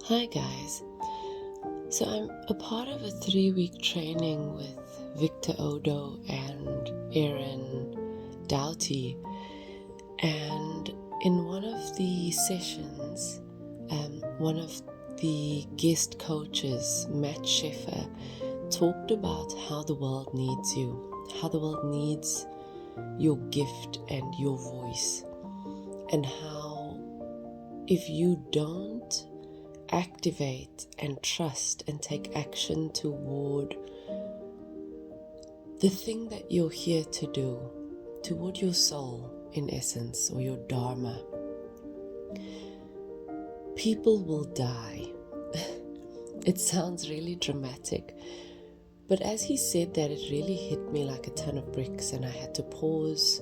Hi guys. So I'm a part of a 3-week training with Victor Odo and Aaron Doughty, and in one of the sessions, one of the guest coaches, Matt Sheffer, talked about how the world needs you, how the world needs your gift and your voice, and how if you don't activate and trust and take action toward the thing that you're here to do, toward your soul in essence, or your dharma, people will die. It sounds really dramatic, but as he said that, it really hit me like a ton of bricks, and I had to pause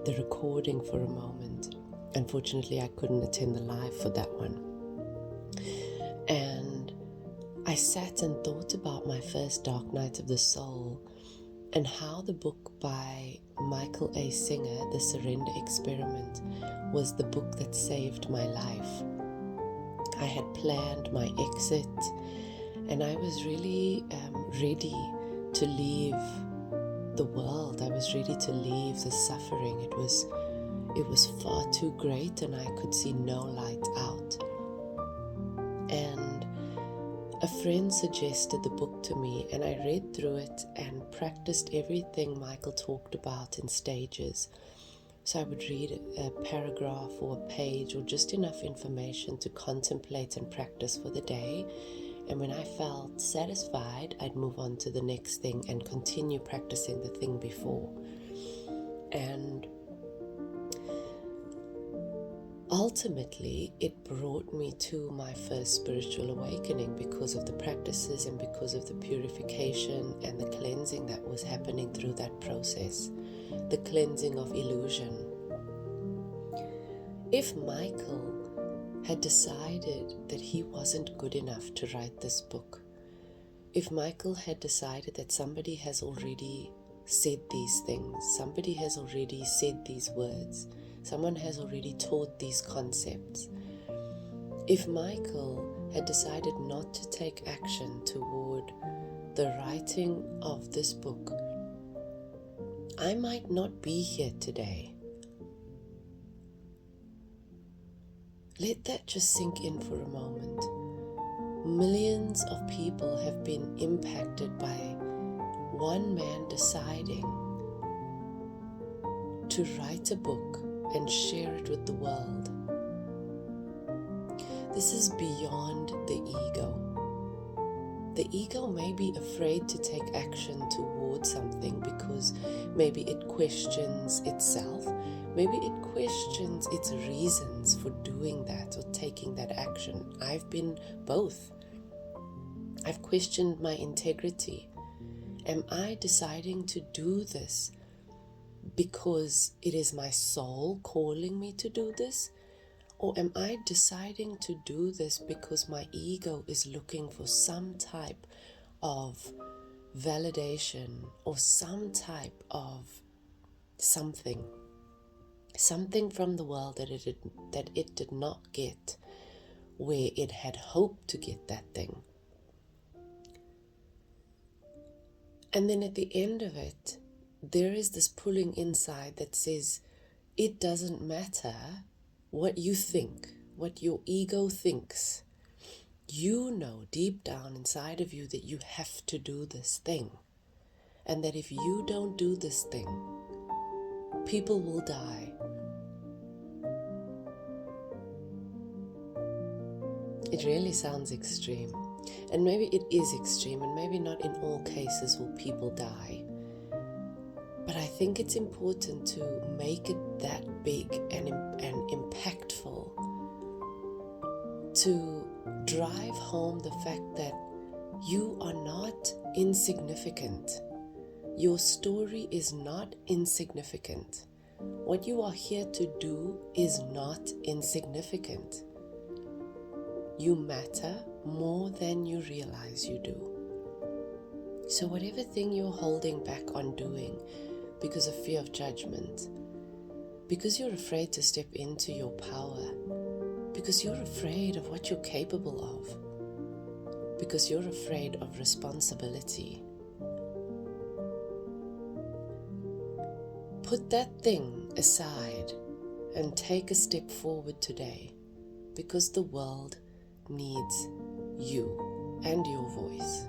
the recording for a moment. Unfortunately, I couldn't attend the live for that one. And I sat and thought about my first dark night of the soul and how the book by Michael A. Singer, The Surrender Experiment, was the book that saved my life. I had planned my exit and I was really ready to leave the world. I was ready to leave the suffering. It was far too great and I could see no light out. And a friend suggested the book to me, and I read through it and practiced everything Michael talked about in stages. So I would read a paragraph or a page or just enough information to contemplate and practice for the day. And when I felt satisfied, I'd move on to the next thing and continue practicing the thing before. And ultimately, it brought me to my first spiritual awakening because of the practices and because of the purification and the cleansing that was happening through that process, the cleansing of illusion. If Michael had decided that he wasn't good enough to write this book, if Michael had decided that somebody has already said these things, somebody has already said these words, someone has already taught these concepts. If Michael had decided not to take action toward the writing of this book, I might not be here today. Let that just sink in for a moment. Millions of people have been impacted by one man deciding to write a book and share it with the world. This is beyond the ego. The ego may be afraid to take action towards something because maybe it questions itself, maybe it questions its reasons for doing that or taking that action. I've been both. I've questioned my integrity. Am I deciding to do this because it is my soul calling me to do this? Or am I deciding to do this because my ego is looking for some type of validation or some type of something from the world that it did not get where it had hoped to get that thing? And then at the end of it, there is this pulling inside that says, it doesn't matter what you think, what your ego thinks. You know deep down inside of you that you have to do this thing. And that if you don't do this thing, people will die. It really sounds extreme. And maybe it is extreme, and maybe not in all cases will people die. But I think it's important to make it that big and impactful, to drive home the fact that you are not insignificant. Your story is not insignificant. What you are here to do is not insignificant. You matter more than you realize you do. So whatever thing you're holding back on doing because of fear of judgment, because you're afraid to step into your power, because you're afraid of what you're capable of, because you're afraid of responsibility. Put that thing aside and take a step forward today, because the world needs you and your voice.